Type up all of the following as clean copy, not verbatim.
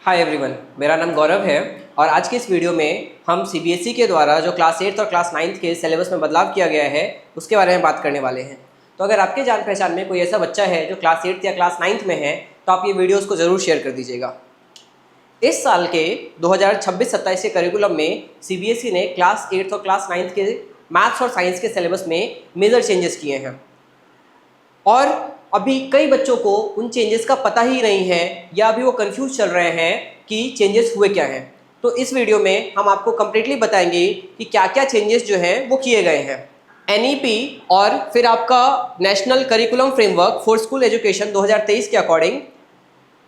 Hi everyone, मेरा नाम गौरव है और आज के इस वीडियो में हम सीबीएसई के द्वारा जो क्लास 8 और क्लास 9 के सिलेबस में बदलाव किया गया है उसके बारे में बात करने वाले हैं। तो अगर आपके जान पहचान में कोई ऐसा बच्चा है जो क्लास 8 या क्लास 9 में है तो आप ये वीडियो उसको ज़रूर शेयर कर दीजिएगा। इस साल के 2026-27 के करिकुलम में सीबीएसई ने क्लास 8 और क्लास 9 के मैथ्स और साइंस के सिलेबस में मेजर चेंजेस किए हैं और अभी कई बच्चों को उन चेंजेस का पता ही नहीं है या अभी वो कंफ्यूज चल रहे हैं कि चेंजेस हुए क्या हैं। तो इस वीडियो में हम आपको कम्प्लीटली बताएंगे कि क्या क्या चेंजेस जो हैं वो किए गए हैं। एनईपी और फिर आपका national curriculum framework for school education 2023 के अकॉर्डिंग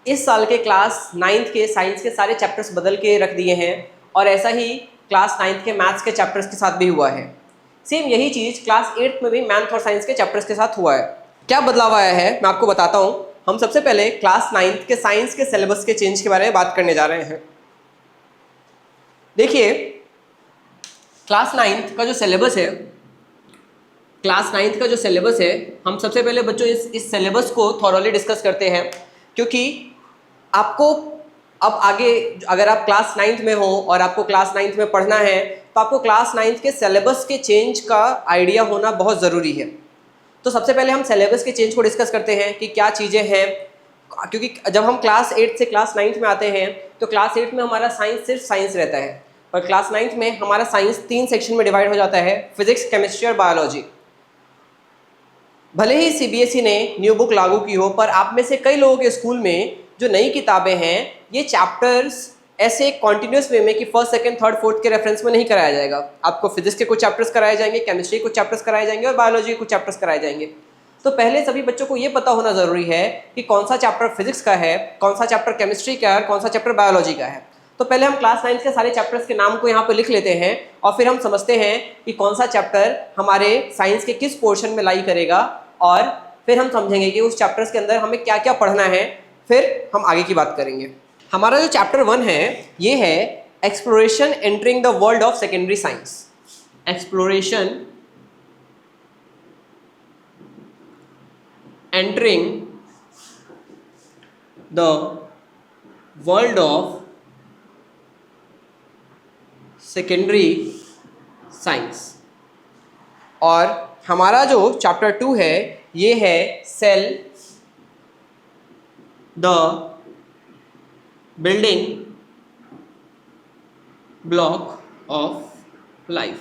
इस साल के क्लास 9 के साइंस के सारे चैप्टर्स बदल के रख दिए हैं और ऐसा ही क्लास 9 के मैथ्स के चैप्टर्स के साथ भी हुआ है। सेम यही चीज़ क्लास 8 में भी मैथ और साइंस के चैप्टर्स के साथ हुआ है। क्या बदलाव आया है मैं आपको बताता हूँ। हम सबसे पहले क्लास 9 के साइंस के सिलेबस के चेंज के बारे में बात करने जा रहे हैं। देखिए, क्लास 9 का जो सिलेबस है हम सबसे पहले बच्चों इस सिलेबस को थॉरोली डिस्कस करते हैं, क्योंकि आपको अब आगे अगर आप क्लास 9 में हो और आपको क्लास 9 में पढ़ना है तो आपको क्लास 9 के सिलेबस के चेंज का आइडिया होना बहुत ज़रूरी है। तो सबसे पहले हम सिलेबस के चेंज को डिस्कस करते हैं कि क्या चीज़ें हैं, क्योंकि जब हम क्लास 8 से क्लास 9 में आते हैं तो क्लास 8 में हमारा साइंस सिर्फ साइंस रहता है और क्लास 9 में हमारा साइंस 3 सेक्शन में डिवाइड हो जाता है, फिजिक्स, केमिस्ट्री और बायोलॉजी। भले ही सीबीएसई ने न्यू बुक लागू की हो, पर आप में से कई लोगों के स्कूल में जो नई किताबें हैं ये चैप्टर्स ऐसे कॉन्टिन्यूस वे में कि फर्स्ट, सेकंड, थर्ड, फोर्थ के रेफरेंस में नहीं कराया जाएगा। आपको फिजिक्स के कुछ चैप्टर्स कराए जाएंगे, केमिस्ट्री के कुछ चैप्टर्स कराए जाएंगे और बायोलॉजी के कुछ चैप्टर्स कराए जाएंगे। तो पहले सभी बच्चों को ये पता होना ज़रूरी है कि कौन सा चैप्टर फिजिक्स का है, कौन सा चैप्टर केमिस्ट्री का है और कौन सा चैप्टर बायोलॉजी का है। तो पहले हम क्लास 9 के सारे चैप्टर्स के नाम को यहाँ पर लिख लेते हैं और फिर हम समझते हैं कि कौन सा चैप्टर हमारे साइंस के किस पोर्शन में लाई करेगा और फिर हम समझेंगे कि उस चैप्टर्स के अंदर हमें क्या क्या पढ़ना है, फिर हम आगे की बात करेंगे। हमारा जो चैप्टर 1 है ये है exploration entering the world of secondary science. Exploration entering the world of secondary science. और हमारा जो चैप्टर 2 है ये है cell the building block of life.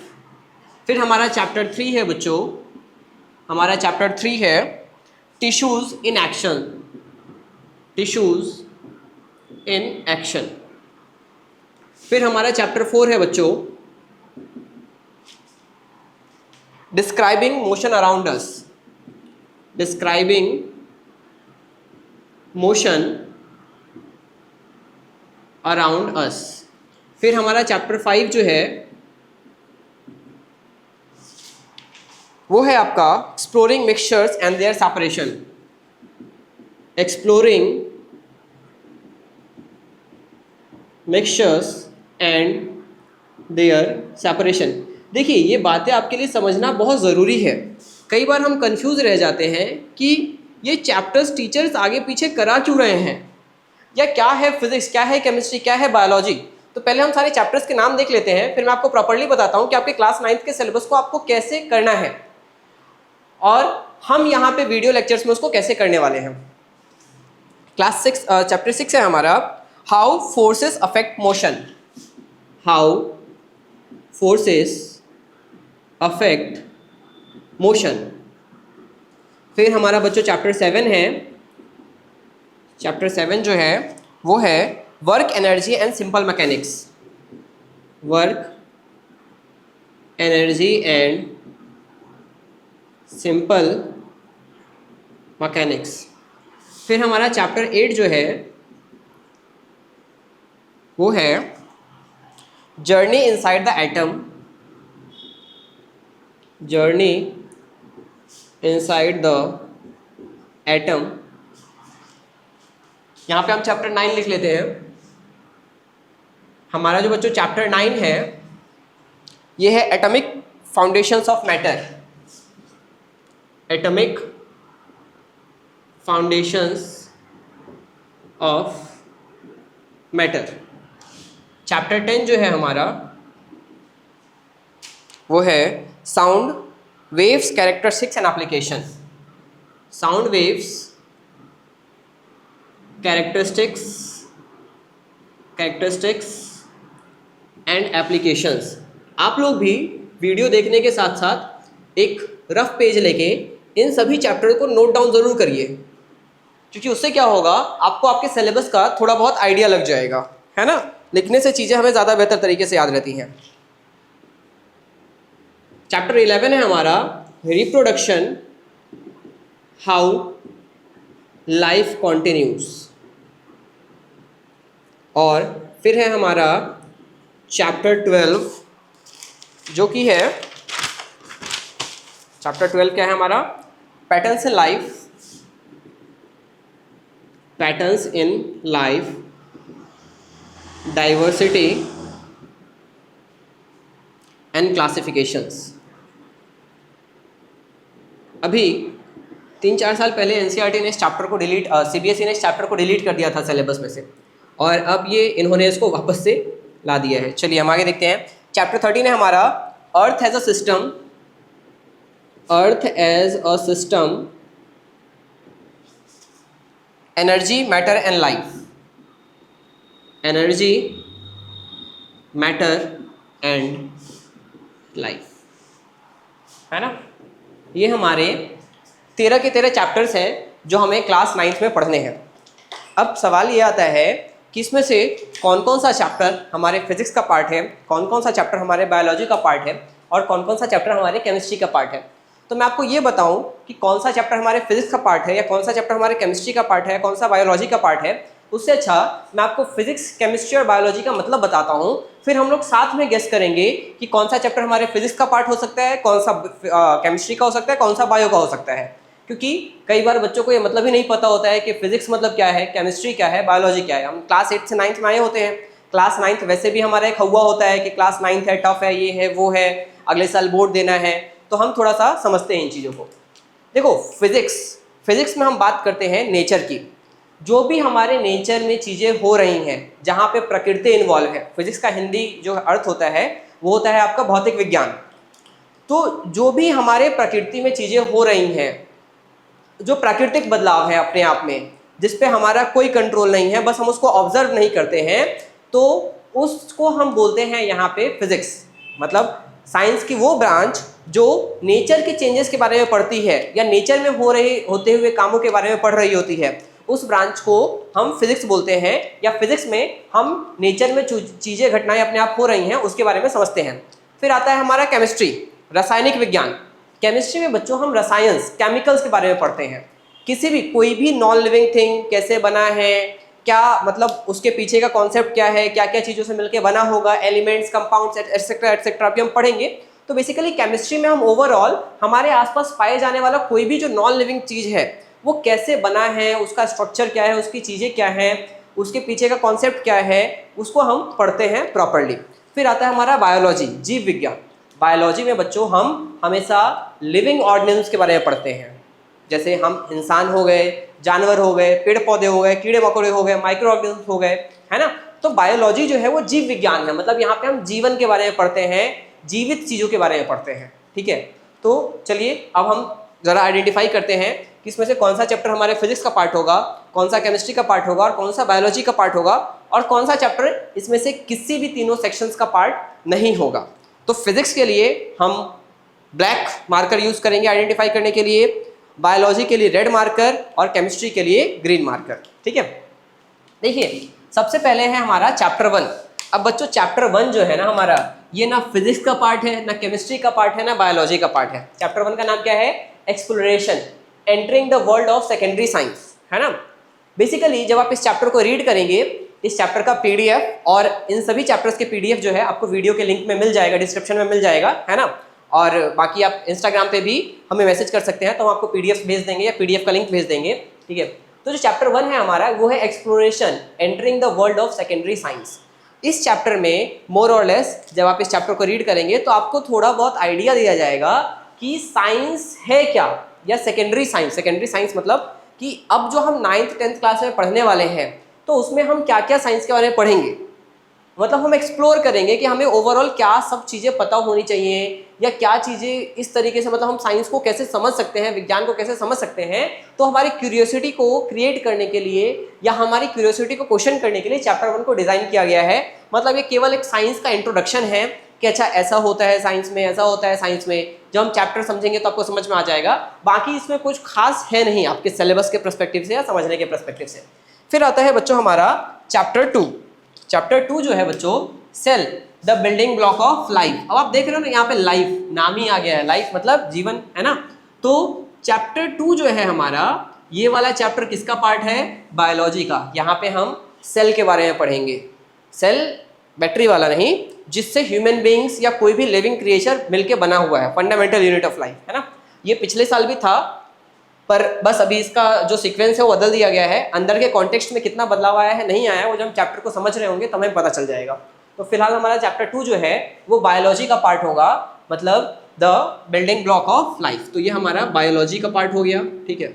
फिर हमारा चैप्टर 3 है बच्चों, हमारा चैप्टर 3 है tissues in action. Tissues in action. फिर हमारा चैप्टर 4 है बच्चों describing motion around us. Describing motion around us. फिर हमारा चैप्टर 5 जो है वो है आपका exploring mixtures and their separation. Exploring mixtures and their separation. देखिए, ये बातें आपके लिए समझना बहुत ज़रूरी है। कई बार हम कंफ्यूज रह जाते हैं कि ये चैप्टर्स टीचर्स आगे पीछे करा क्यों रहे हैं, या क्या है फिजिक्स, क्या है केमिस्ट्री, क्या है बायोलॉजी। तो पहले हम सारे चैप्टर्स के नाम देख लेते हैं, फिर मैं आपको प्रॉपर्ली बताता हूँ कि आपके क्लास 9 के सिलेबस को आपको कैसे करना है और हम यहाँ पे वीडियो लेक्चर्स में उसको कैसे करने वाले हैं। क्लास 6 चैप्टर 6 है हमारा how forces affect motion. How forces affect motion. फिर हमारा बच्चों चैप्टर 7 है। चैप्टर 7 जो है वो है work energy and simple mechanics. Work energy and simple mechanics. फिर हमारा चैप्टर 8 जो है वो है journey inside the atom. Journey inside the atom. यहाँ पे हम चैप्टर 9 लिख लेते हैं। हमारा जो बच्चों चैप्टर 9 है ये है atomic foundations of matter. Atomic foundations of matter. Chapter 10 जो है हमारा वो है sound waves characteristics and application. Sound waves characteristics and applications. आप लोग भी वीडियो देखने के साथ साथ एक रफ पेज लेके इन सभी चैप्टर को नोट डाउन ज़रूर करिए, क्योंकि उससे क्या होगा, आपको आपके सिलेबस का थोड़ा बहुत आइडिया लग जाएगा, है ना। लिखने से चीज़ें हमें ज़्यादा बेहतर तरीके से याद रहती हैं। चैप्टर 11 है हमारा रिप्रोडक्शन, हाउ लाइफ कॉन्टिन्यूज। और फिर है हमारा चैप्टर 12 जो कि है, चैप्टर 12 क्या है हमारा, patterns in life, patterns in life, diversity and classifications. अभी 3-4 साल पहले एनसीईआरटी ने इस चैप्टर को डिलीट, सीबीएसई ने इस चैप्टर को डिलीट कर दिया था सिलेबस में से, और अब ये इन्होंने इसको वापस से ला दिया है। चलिए हम आगे देखते हैं। चैप्टर 13 है हमारा earth as a system, earth as a system, energy, matter and life, energy, matter and life, है ना। ये हमारे 13 के 13 चैप्टर्स हैं जो हमें क्लास 9th में पढ़ने हैं। अब सवाल ये आता है कि इसमें से कौन कौन सा चैप्टर हमारे फिजिक्स का पार्ट है, कौन कौन सा चैप्टर हमारे बायोलॉजी का पार्ट है, और कौन कौन सा चैप्टर हमारे केमिस्ट्री का पार्ट है। तो मैं आपको ये बताऊं कि कौन सा चैप्टर हमारे फिजिक्स का पार्ट है, या कौन सा चैप्टर हमारे केमिस्ट्री का पार्ट है, कौन सा बायोलॉजी का पार्ट है, उससे अच्छा मैं आपको फिजिक्स, केमिस्ट्री और बायोलॉजी का मतलब बताता हूँ। फिर हम लोग साथ में गेस करेंगे कि कौन सा चैप्टर हमारे फिजिक्स का पार्ट हो सकता है, कौन सा केमिस्ट्री का हो सकता है, कौन सा बायो का हो सकता है। क्योंकि कई बार बच्चों को ये मतलब ही नहीं पता होता है कि फिजिक्स मतलब क्या है, केमिस्ट्री क्या है, बायोलॉजी क्या है। हम क्लास 8 से 9th में आए होते हैं। क्लास 9th वैसे भी हमारा एक हुआ होता है कि क्लास 9th है, टफ है, ये है, वो है, अगले साल बोर्ड देना है, तो हम थोड़ा सा समझते हैं इन चीज़ों को। देखो फिजिक्स में हम बात करते हैं नेचर की। जो भी हमारे नेचर में चीज़ें हो रही हैं, जहाँ पे प्रकृति इन्वॉल्व है, फिजिक्स का हिंदी जो अर्थ होता है वो होता है आपका भौतिक विज्ञान। तो जो भी हमारे प्रकृति में चीज़ें हो रही हैं, जो प्राकृतिक बदलाव है अपने आप में, जिस पे हमारा कोई कंट्रोल नहीं है, बस हम उसको ऑब्जर्व नहीं करते हैं, तो उसको हम बोलते हैं यहाँ पे फिजिक्स। मतलब साइंस की वो ब्रांच जो नेचर के चेंजेस के बारे में पढ़ती है, या नेचर में होते हुए कामों के बारे में पढ़ रही होती है, उस ब्रांच को हम फिजिक्स बोलते हैं। या फिजिक्स में हम नेचर में चीज़ें, घटनाएं अपने आप हो रही हैं उसके बारे में समझते हैं। फिर आता है हमारा केमिस्ट्री, रासायनिक विज्ञान। केमिस्ट्री में बच्चों हम रसायंस, केमिकल्स के बारे में पढ़ते हैं। किसी भी, कोई भी नॉन लिविंग थिंग कैसे बना है, क्या मतलब उसके पीछे का कॉन्सेप्ट क्या है, क्या क्या चीज़ों से मिलकर बना होगा, एलिमेंट्स, कंपाउंड्स एटसेट्रा एटसेट्रा भी हम पढ़ेंगे। तो बेसिकली केमिस्ट्री में हम ओवरऑल हमारे आसपास पाए जाने वाला कोई भी जो नॉन लिविंग चीज़ है वो कैसे बना है, उसका स्ट्रक्चर क्या है, उसकी चीज़ें क्या हैं, उसके पीछे का कॉन्सेप्ट क्या है, उसको हम पढ़ते हैं प्रॉपरली। फिर आता है हमारा बायोलॉजी, जीव विज्ञान। बायोलॉजी में बच्चों हम हमेशा लिविंग ऑर्गेनिज्म्स के बारे में पढ़ते हैं। जैसे हम इंसान हो गए, जानवर हो गए, पेड़ पौधे हो गए, कीड़े मकोड़े हो गए, माइक्रो ऑर्गेनिज्म हो गए, है ना। तो बायोलॉजी जो है वो जीव विज्ञान है। मतलब यहाँ पे हम जीवन के बारे में पढ़ते हैं, जीवित चीज़ों के बारे में पढ़ते हैं, ठीक है। तो चलिए अब हम ज़रा आइडेंटिफाई करते हैं कि इसमें से कौन सा चैप्टर हमारे फिजिक्स का पार्ट होगा, कौन सा केमिस्ट्री का पार्ट होगा, और कौन सा बायोलॉजी का पार्ट होगा, और कौन सा चैप्टर इसमें से किसी भी तीनों सेक्शंस का पार्ट नहीं होगा। तो फिजिक्स के लिए हम ब्लैक मार्कर यूज़ करेंगे आइडेंटिफाई करने के लिए, बायोलॉजी के लिए रेड मार्कर, और केमिस्ट्री के लिए ग्रीन मार्कर, ठीक है। देखिए सबसे पहले है हमारा चैप्टर 1। अब बच्चों चैप्टर 1 जो है ना हमारा, ये ना फिजिक्स का पार्ट है, ना केमिस्ट्री का पार्ट है, ना बायोलॉजी का पार्ट है। चैप्टर 1 का नाम क्या है? Exploration, entering the world of secondary science, है ना। बेसिकली जब आप इस चैप्टर को रीड करेंगे, इस चैप्टर का पीडीएफ और इन सभी चैप्टर्स के पीडीएफ जो है आपको वीडियो के लिंक में मिल जाएगा, डिस्क्रिप्शन में मिल जाएगा, है ना। और बाकी आप इंस्टाग्राम पे भी हमें मैसेज कर सकते हैं, तो हम आपको पीडीएफ भेज देंगे या पीडीएफ का लिंक भेज देंगे, ठीक है। तो जो चैप्टर 1 है हमारा वो है exploration, entering the world of secondary science. इस चैप्टर में मोर और लेस जब आप इस चैप्टर को रीड करेंगे तो आपको थोड़ा बहुत आइडिया दिया जाएगा कि साइंस है क्या, या सेकेंडरी साइंस। सेकेंडरी साइंस मतलब कि अब जो हम 9th 10th क्लास में पढ़ने वाले हैं तो उसमें हम क्या क्या साइंस के बारे में पढ़ेंगे, मतलब हम एक्सप्लोर करेंगे कि हमें ओवरऑल क्या सब चीज़ें पता होनी चाहिए या क्या चीज़ें इस तरीके से, मतलब हम साइंस को कैसे समझ सकते हैं, विज्ञान को कैसे समझ सकते हैं। तो हमारी क्यूरियोसिटी को क्रिएट करने के लिए या हमारी क्यूरियोसिटी को क्वेश्चन करने के लिए चैप्टर 1 को डिज़ाइन किया गया है। मतलब ये केवल एक साइंस का इंट्रोडक्शन है कि अच्छा ऐसा होता है साइंस में, ऐसा होता है साइंस में। जब हम चैप्टर समझेंगे तो आपको समझ में आ जाएगा। बाकी इसमें कुछ खास है नहीं आपके सिलेबस के पर्सपेक्टिव से या समझने के पर्सपेक्टिव से। फिर आता है बच्चों हमारा चैप्टर 2। चैप्टर 2 जो है बच्चों, cell the building block of life. अब आप देख रहे हो ना, यहाँ पे लाइफ नाम ही आ गया है, लाइफ मतलब जीवन, है ना। तो चैप्टर 2 जो है हमारा, ये वाला चैप्टर किसका पार्ट है? बायोलॉजी का। यहाँ पे हम सेल के बारे में पढ़ेंगे। सेल बैटरी वाला नहीं, जिससे ह्यूमन बीइंग्स या कोई भी लिविंग क्रिएचर मिलके बना हुआ है, फंडामेंटल यूनिट ऑफ लाइफ, है ना। ये पिछले साल भी था, पर बस अभी इसका जो सीक्वेंस है वो बदल दिया गया है। अंदर के कॉन्टेक्स्ट में कितना बदलाव आया है नहीं आया है, वो जब हम चैप्टर को समझ रहे होंगे तो हमें पता चल जाएगा। तो फिलहाल हमारा चैप्टर 2 जो है वो बायोलॉजी का पार्ट होगा, मतलब the building block of life. तो ये हमारा बायोलॉजी का पार्ट हो गया, ठीक है।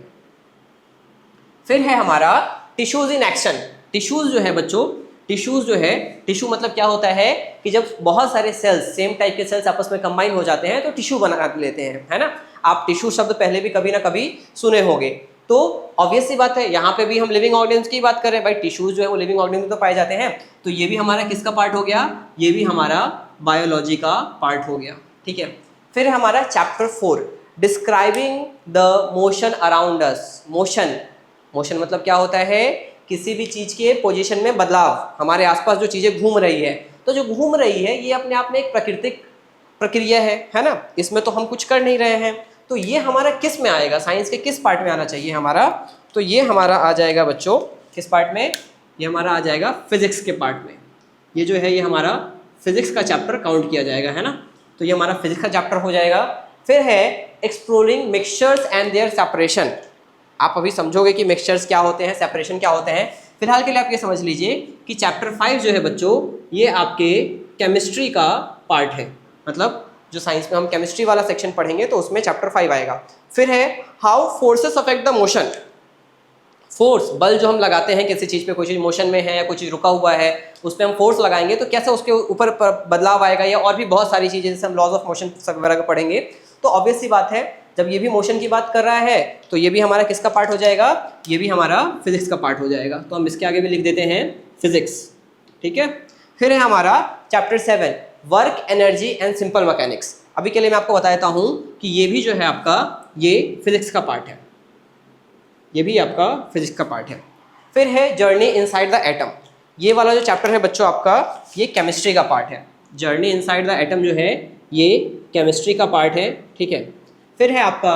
फिर है हमारा टिश्यूज इन एक्शन। टिश्यूज जो है बच्चों, टिश्यूज जो है, टिश्यू मतलब क्या होता है कि जब बहुत सारे सेल्स, सेम टाइप के सेल्स आपस में कंबाइन हो जाते हैं तो टिश्यू बना लेते हैं, है ना। आप टिश्यू शब्द पहले भी कभी ना कभी सुने होंगे। तो ऑब्वियस सी बात है, यहाँ पे भी हम लिविंग ऑर्गेन्स की बात करें भाई, टिश्यूज जो है वो लिविंग ऑर्गेन्स में तो पाए जाते हैं। तो ये भी हमारा किसका पार्ट हो गया? ये भी हमारा बायोलॉजी का पार्ट हो गया, ठीक है। फिर हमारा chapter 4, describing the motion around us. Motion, motion मतलब क्या होता है? किसी भी चीज के पोजीशन में बदलाव, हमारे आसपास जो चीजें घूम रही है। तो जो घूम रही है ये अपने आप में एक प्राकृतिक प्रक्रिया है ना, इसमें तो हम कुछ कर नहीं रहे हैं। तो ये हमारा किस में आएगा? साइंस के किस पार्ट में आना चाहिए हमारा? तो ये हमारा आ जाएगा बच्चों किस पार्ट में? ये हमारा आ जाएगा फिजिक्स के पार्ट में। ये जो है ये हमारा फिजिक्स का चैप्टर काउंट किया जाएगा, है ना। तो ये हमारा फिजिक्स का चैप्टर हो जाएगा। फिर है exploring mixtures and their separation. आप अभी समझोगे कि मिक्सचर्स क्या होते हैं, सेपरेशन क्या होते हैं। फिलहाल के लिए आप ये समझ लीजिए कि चैप्टर 5 जो है बच्चों, ये आपके केमिस्ट्री का पार्ट है। मतलब जो साइंस में हम केमिस्ट्री वाला सेक्शन पढ़ेंगे तो उसमें चैप्टर 5 आएगा। फिर है how forces affect the motion. Force, बल जो हम लगाते हैं किसी चीज़ पे, कोई चीज़ मोशन में है या कोई चीज़ रुका हुआ है, उस पर हम फोर्स लगाएंगे तो कैसे उसके ऊपर बदलाव आएगा, या और भी बहुत सारी चीज़ें जैसे हम लॉज ऑफ मोशन वगैरह को पढ़ेंगे। तो ऑब्वियस सी बात है, जब ये भी मोशन की बात कर रहा है तो ये भी हमारा किसका पार्ट हो जाएगा? ये भी हमारा फिजिक्स का पार्ट हो जाएगा। तो हम इसके आगे भी लिख देते हैं फिजिक्स, ठीक है। फिर है हमारा chapter 7, work, energy and simple mechanics. अभी के लिए मैं आपको बता देता हूँ कि ये भी जो है आपका, ये फिजिक्स का पार्ट है, ये भी आपका फिजिक्स का पार्ट है। फिर है जर्नी इनसाइड द एटम। ये वाला जो चैप्टर है बच्चों आपका, ये केमिस्ट्री का पार्ट है। जर्नी इनसाइड द एटम जो है ये केमिस्ट्री का पार्ट है, ठीक है। फिर है आपका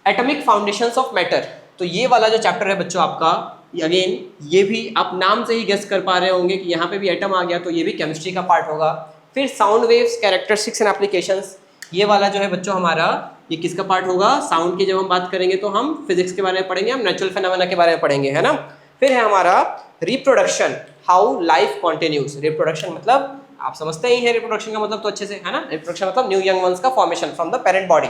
एटॉमिक फाउंडेशंस ऑफ मैटर। तो ये वाला जो चैप्टर है बच्चों आपका, अगेन ये भी आप नाम से ही गेस कर पा रहे होंगे कि यहाँ पे भी एटम आ गया, तो ये भी केमिस्ट्री का पार्ट होगा। फिर sound waves, characteristics and applications. ये वाला जो है बच्चों हमारा, ये किसका पार्ट होगा? साउंड की जब हम बात करेंगे तो हम फिजिक्स के बारे में पढ़ेंगे, हम नेचुरल फेनोमेना के बारे में पढ़ेंगे, है ना। फिर है हमारा reproduction, how life continues. Reproduction मतलब आप समझते ही हैं रिप्रोडक्शन का मतलब तो अच्छे से, है ना। रिप्रोडक्शन मतलब न्यू यंग वंस का formation from the parent body.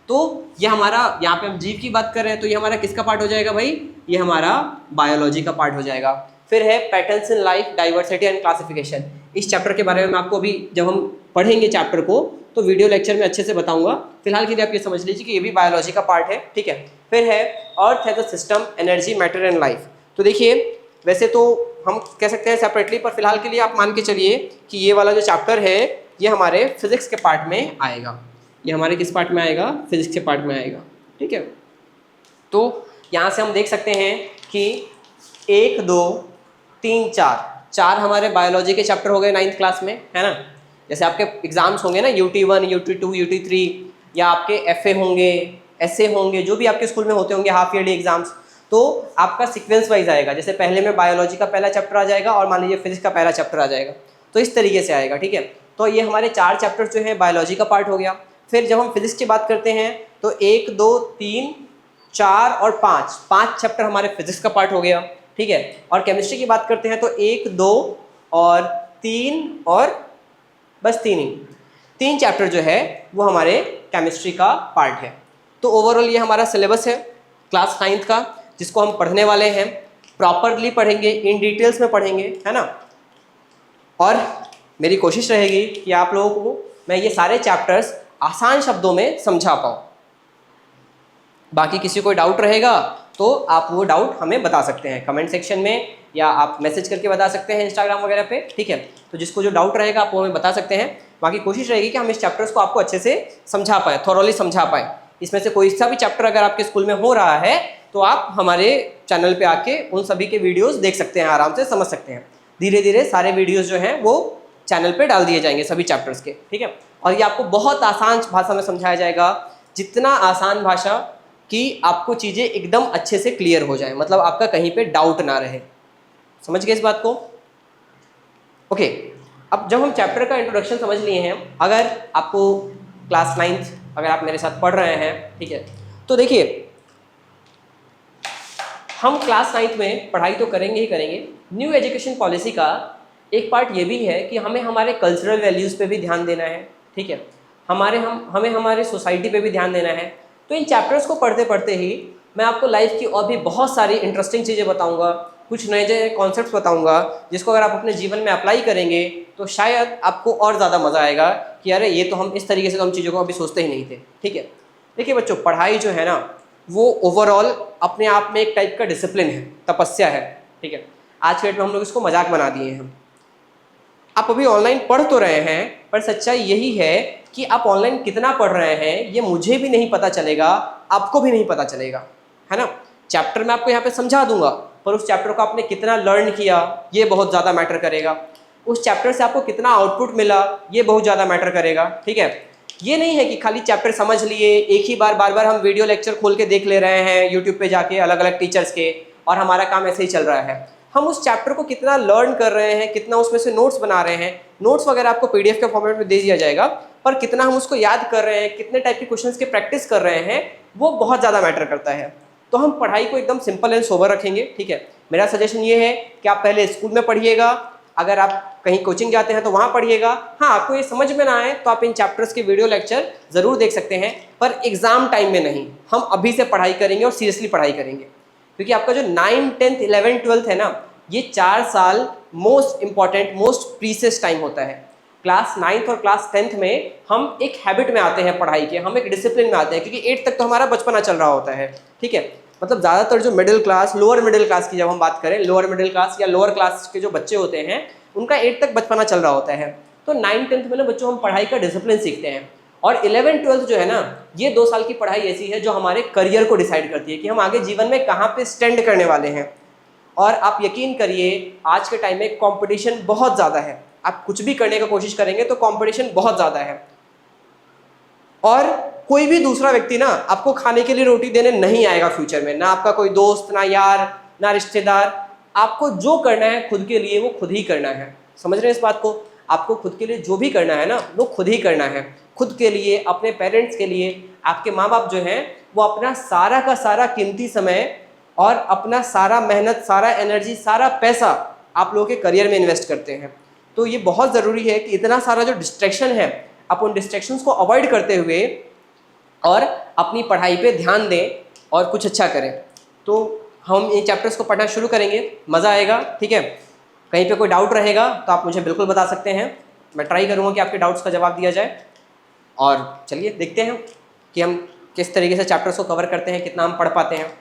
तो ये हमारा, यहाँ पे हम जीव की बात कर रहे हैं तो ये हमारा किसका पार्ट हो जाएगा भाई? ये हमारा बायोलॉजी का पार्ट हो जाएगा। फिर है patterns in life, diversity and classification. इस चैप्टर के बारे में मैं आपको अभी जब हम पढ़ेंगे चैप्टर को तो वीडियो लेक्चर में अच्छे से बताऊंगा। फिलहाल के लिए आप ये समझ लीजिए कि ये भी बायोलॉजी का पार्ट है, ठीक है। फिर है अर्थ है the system, energy, matter and life. तो देखिए वैसे तो हम कह सकते हैं सेपरेटली, पर फिलहाल के लिए आप मान के चलिए कि ये वाला जो चैप्टर है ये हमारे फिजिक्स के पार्ट में आएगा। ये हमारे किस पार्ट में आएगा? फिजिक्स के पार्ट में आएगा, ठीक है। तो यहाँ से हम देख सकते हैं कि 1 2 3 4 हमारे बायोलॉजी के चैप्टर हो गए 9th क्लास में, है ना। जैसे आपके एग्जाम्स होंगे ना, UT1, UT2, UT3, या आपके FA होंगे, SA होंगे, जो भी आपके स्कूल में होते होंगे हाफ ईयरली एग्जाम्स, तो आपका सीक्वेंस वाइज आएगा। जैसे पहले में बायोलॉजी का पहला चैप्टर आ जाएगा और मान लीजिए फिजिक्स का पहला चैप्टर आ जाएगा, तो इस तरीके से आएगा, ठीक है। तो ये हमारे 4 चैप्टर्स जो है बायोलॉजी का पार्ट हो गया। फिर जब हम फिजिक्स की बात करते हैं तो 1 2 3 4 और 5 चैप्टर हमारे फिजिक्स का पार्ट हो गया, ठीक है। और केमिस्ट्री की बात करते हैं तो 1 2 और 3 और बस 3 चैप्टर जो है वो हमारे केमिस्ट्री का पार्ट है। तो ओवरऑल ये हमारा सिलेबस है क्लास 9th का, जिसको हम पढ़ने वाले हैं। प्रॉपरली पढ़ेंगे, इन डिटेल्स में पढ़ेंगे, है ना। और मेरी कोशिश रहेगी कि आप लोगों को मैं ये सारे चैप्टर्स आसान शब्दों में समझा पाऊँ। बाकी किसी को डाउट रहेगा तो आप वो डाउट हमें बता सकते हैं कमेंट सेक्शन में, या आप मैसेज करके बता सकते हैं इंस्टाग्राम वगैरह पे, ठीक है। तो जिसको जो डाउट रहेगा आप वो हमें बता सकते हैं। बाकी कोशिश रहेगी कि हम इस चैप्टर्स को आपको अच्छे से समझा पाएँ, थॉरोली समझा पाएँ। इसमें से कोई सा भी चैप्टर अगर आपके स्कूल में हो रहा है तो आप हमारे चैनल पे आके उन सभी के वीडियोस देख सकते हैं, आराम से समझ सकते हैं। धीरे धीरे सारे वीडियोस जो हैं वो चैनल पे डाल दिए जाएंगे सभी चैप्टर्स के, ठीक है। और ये आपको बहुत आसान भाषा में समझाया जाएगा, जितना आसान भाषा कि आपको चीज़ें एकदम अच्छे से क्लियर हो जाए, मतलब आपका कहीं पे डाउट ना रहे। समझ गए इस बात को? ओके, अब जब हम चैप्टर का इंट्रोडक्शन समझ लिए हैं, अगर आपको क्लास 9th अगर आप मेरे साथ पढ़ रहे हैं, ठीक है, तो देखिए हम क्लास 9th में पढ़ाई तो करेंगे ही करेंगे। न्यू एजुकेशन पॉलिसी का एक पार्ट ये भी है कि हमें हमारे कल्चरल वैल्यूज़ पे भी ध्यान देना है, ठीक है। हमें हमारे सोसाइटी पे भी ध्यान देना है। तो इन चैप्टर्स को पढ़ते पढ़ते ही मैं आपको लाइफ की और भी बहुत सारी इंटरेस्टिंग चीज़ें बताऊंगा, कुछ नए नए कॉन्सेप्ट्स बताऊंगा, जिसको अगर आप अपने जीवन में अप्लाई करेंगे तो शायद आपको और ज़्यादा मज़ा आएगा कि अरे ये तो हम इस तरीके से तो हम चीज़ों को अभी सोचते ही नहीं थे, ठीक है। देखिए बच्चों, पढ़ाई जो है ना वो ओवरऑल अपने आप में एक टाइप का डिसिप्लिन है, तपस्या है, ठीक है। आज के डेट में हम लोग इसको मजाक बना दिए हैं। आप अभी ऑनलाइन पढ़ तो रहे हैं, पर सच्चाई यही है कि आप ऑनलाइन कितना पढ़ रहे हैं ये मुझे भी नहीं पता चलेगा, आपको भी नहीं पता चलेगा, है ना। चैप्टर मैं आपको यहाँ पे समझा दूंगा, पर उस चैप्टर को आपने कितना लर्न किया ये बहुत ज़्यादा मैटर करेगा। उस चैप्टर से आपको कितना आउटपुट मिला ये बहुत ज़्यादा मैटर करेगा, ठीक है। ये नहीं है कि खाली चैप्टर समझ लिए, एक ही बार बार हम वीडियो लेक्चर खोल के देख ले रहे हैं यूट्यूब पे जाके अलग अलग टीचर्स के, और हमारा काम ऐसे ही चल रहा है। हम उस चैप्टर को कितना लर्न कर रहे हैं, कितना उसमें से नोट्स बना रहे हैं। नोट्स वगैरह आपको पीडीएफ के फॉर्मेट में दे दिया जाएगा, पर कितना हम उसको याद कर रहे हैं, कितने टाइप के क्वेश्चंस के प्रैक्टिस कर रहे हैं, वो बहुत ज़्यादा मैटर करता है। तो हम पढ़ाई को एकदम सिंपल एंड सोबर रखेंगे, ठीक है। मेरा सजेशन ये है कि आप पहले स्कूल में पढ़िएगा, अगर आप कहीं कोचिंग जाते हैं तो वहाँ पढ़िएगा। हाँ, आपको ये समझ में ना आए तो आप इन चैप्टर्स के वीडियो लेक्चर ज़रूर देख सकते हैं, पर एग्जाम टाइम में नहीं। हम अभी से पढ़ाई करेंगे और सीरियसली पढ़ाई करेंगे, क्योंकि आपका जो 9, 10th, 11th, 12th है ना, ये 4 साल most important, most precious time होता है। क्लास 9th और क्लास 10th में हम एक हैबिट में आते हैं पढ़ाई के, हम एक डिसिप्लिन में आते हैं, क्योंकि 8 तक तो हमारा बचपना चल रहा होता है, ठीक है। मतलब ज़्यादातर जो middle class, lower middle class की जब हम बात करें, लोअर मिडिल क्लास या लोअर क्लास के जो बच्चे होते हैं उनका 8 तक बचपना चल रहा होता है। तो 9, 10th में ना बच्चों हम पढ़ाई का डिसिप्लिन सीखते हैं। और 11, 12th जो है ना, ये 2 साल की पढ़ाई ऐसी है जो हमारे करियर को डिसाइड करती है कि हम आगे जीवन में कहाँ पे स्टैंड करने वाले हैं। और आप यकीन करिए आज के टाइम में कंपटीशन बहुत ज़्यादा है। आप कुछ भी करने का कोशिश करेंगे तो कंपटीशन बहुत ज़्यादा है, और कोई भी दूसरा व्यक्ति ना आपको खाने के लिए रोटी देने नहीं आएगा फ्यूचर में, ना आपका कोई दोस्त, ना यार, ना रिश्तेदार। आपको जो करना है खुद के लिए वो खुद ही करना है। समझ रहे हैं इस बात को? आपको खुद के लिए जो भी करना है ना वो खुद ही करना है। खुद के लिए, अपने पेरेंट्स के लिए। आपके माँ बाप जो हैं वो अपना सारा का सारा कीमती समय और अपना सारा मेहनत, सारा एनर्जी, सारा पैसा आप लोगों के करियर में इन्वेस्ट करते हैं। तो ये बहुत ज़रूरी है कि इतना सारा जो डिस्ट्रैक्शन है, आप उन डिस्ट्रैक्शंस को अवॉइड करते हुए और अपनी पढ़ाई पे ध्यान दें और कुछ अच्छा करें। तो हम इन चैप्टर्स को पढ़ना शुरू करेंगे, मज़ा आएगा, ठीक है। कहीं पे कोई डाउट रहेगा तो आप मुझे बिल्कुल बता सकते हैं, मैं ट्राई करूँगा कि आपके डाउट्स का जवाब दिया जाए। और चलिए देखते हैं कि हम किस तरीके से चैप्टर्स को कवर करते हैं, कितना हम पढ़ पाते हैं।